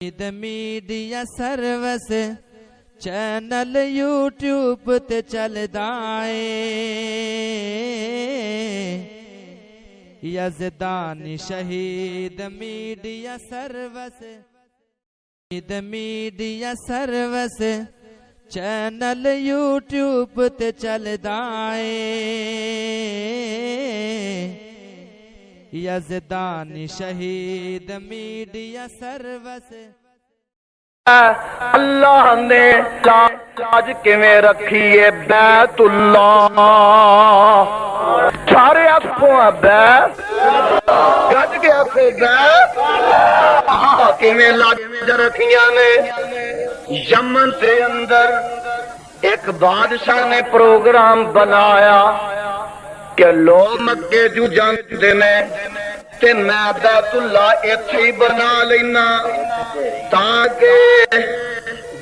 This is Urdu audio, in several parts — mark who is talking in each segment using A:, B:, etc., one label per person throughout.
A: میڈیا سروس چینل یوٹیوب تے چلدا اے یزدانی شہید میڈیا سروس چینل یوٹیوب تے چلدا اے یزدانی شہید میڈیا سروس
B: اللہ نے لاج کیویں رکھی ہے بیت اللہ سارے افوں بیت گج کے افے بیت کیویں لاج رکھیاں نے یمن کے اندر ایک بادشاہ نے پروگرام بنایا کہ لوگ مکے جو جاندے نے تے میں بیت اللہ ایتھے ہی بنا لینا تاکہ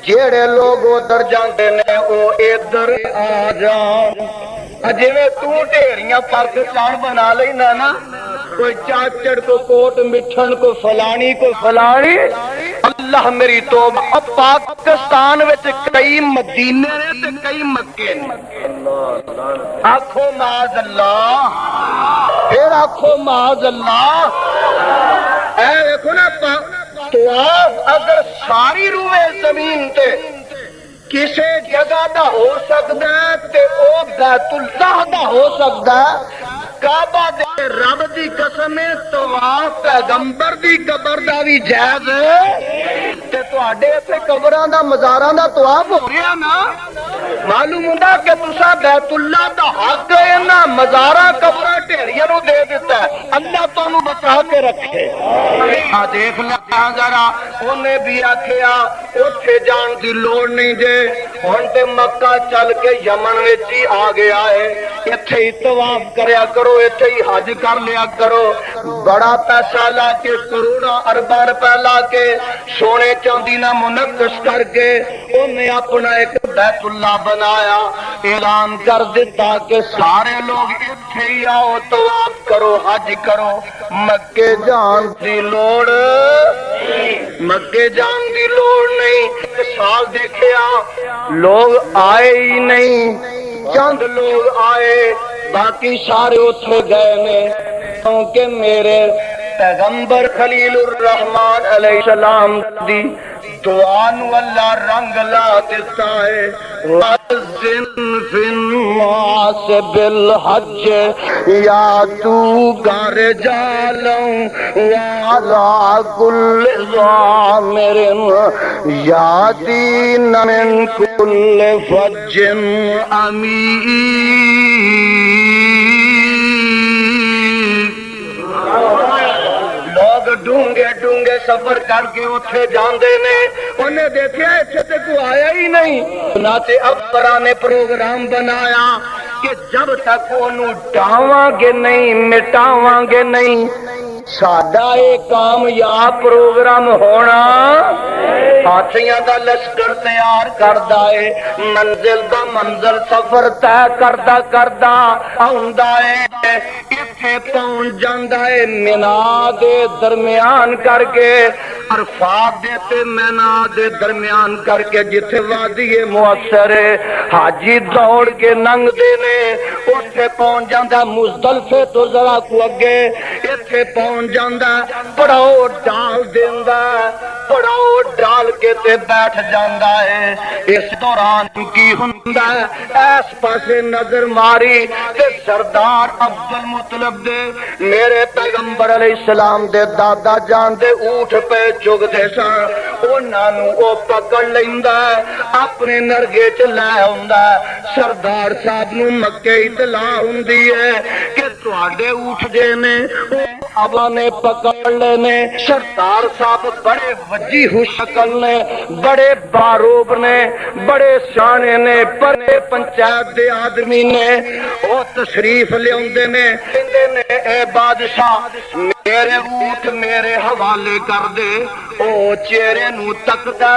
B: جیڑے لوگ ادھر جاندے نے او ادھر آ جان جویں تو ڈھیریاں فرق چار بنا لینا نا کوئی چاچڑ کو کوٹ مٹھن کو فلانی اللہ میری توبہ پاکستان وچ کئی مدینے نے تے کئی مکے نے آنکھوں معاذ اللہ پھر آنکھوں معاذ اللہ اے دیکھو نا طواف اگر ساری روئے زمین تے کسے جگہ دا ہو سکتا ہے تے او بیت اللہ دا ہو سکتا ہے کعبہ دے رب دی قسم طواف پیغمبر دی قبر دا بھی جائز ہے تے تواڈے تے قبراں دا مزاراں دا طواف ہو رہا نا معلوم ہوندا کہ تساں بیت اللہ دا حق انہاں مزاراں قبراں ڈھیریاں نو دے دیتا ہے اللہ تانوں بچا کے رکھے آ دیکھ لے ذرا اونے بھی آکھیا اوتھے جان دی لوڑ نہیں جے ہن تے مکہ چل کے یمن وچ ہی آ گیا ہے ایتھے ہی طواف کریا کرو ایتھے ہی حج کر لیا کرو بڑا پیسہ لا کے کروڑاں ارباں روپے لا کے سونے چاندی نہ منقش کر کے انہیں اپنا ایک بیت اللہ بنایا اعلان کر دیتا کہ سارے لوگ ایتھے ہی آؤ طواف کرو حج کرو مکے جان دی لوڑ نہیں سال دیکھیا لوگ آئے ہی نہیں چند لوگ آئے باقی سارے اتھے گئے نے کیونکہ میرے پیغمبر خلیل الرحمن علیہ السلام دی دعا نو اللہ رنگ لا دیتا ہے وَأَذِّن فِي النَّاسِ بِالْحَجِّ يَأْتُوكَ رِجَالًا وَعَلَىٰ كُلِّ ضَامِرٍ يَأْتِينَ مِن كُلِّ فَجٍّ عَمِيقٍ ڈونگے سفر کر کے اتھے جاندے نے انہیں دیکھیا ایتھے تے کوئی آیا ہی نہیں چنانچہ افسراں نے پروگرام بنایا کہ جب تک انہوں ڈاواں گے نہیں مٹاواں گے نہیں ساڈا ایک کامیاب پروگرام ہونا ہاتھیاں دا لشکر تیار کردا ہے منزل دا منزل سفر طے کردا آوندا ہے ایتھے پہنچ جاندا ہے مینا دے درمیان کر کے عرفات دے تے مینا دے درمیان کر کے جتھے وادی مؤثر ہے حاجی دوڑ کے ننگ دے نے اوتھے پہنچ جاندا مزدلفے تو ذرا کو اگے ایتھے پہنچ جاندا پڑاؤ ڈال دیندا پڑاؤ ڈال کے تے بیٹھ جاندا ہے اس دوران کی ہوندا اس پاسے نظر ماری تے سردار عبد المطلب دے میرے پیغمبر علیہ السلام دے دادا جان دے اونٹ پہ چگ دے سن انہاں نو او پکڑ لیندا اپنے نرگے چ لے آوندا سردار صاحب نو مکے اطلاع ہوندی ہے کہ تواڈے اونٹ جے نے ابا نے پکڑ لینے سردار صاحب بڑے وجیح شکل نے بڑے باروب نے بڑے سیانے نے بڑے پنچایت دے آدمی نے او تشریف لے اوندے نے کہندے نے اے بادشاہ میرے اونٹ میرے حوالے کر دے او چہرے نو تکدا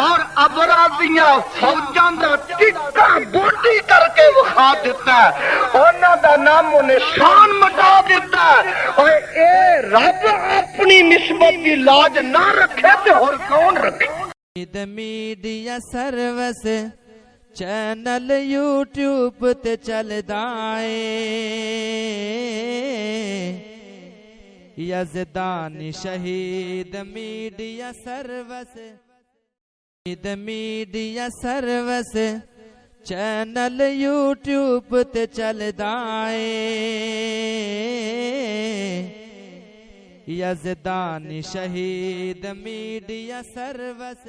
B: اور ابرادیاں فوجاں دا ٹکا بوٹی کر کے وکھا دیتا ہے، انہاں دا نام و نشان مٹا دیتا ہے۔ اور اے رب اپنی نسبت کی لاج نہ رکھے تے اور کون رکھے؟
A: میڈیا سروس چینل یوٹیوب تے چلدا اے، یزدانی شہید media service, media service channel YouTube تے چلدا اے، یزدانی شہید میڈیا سروس۔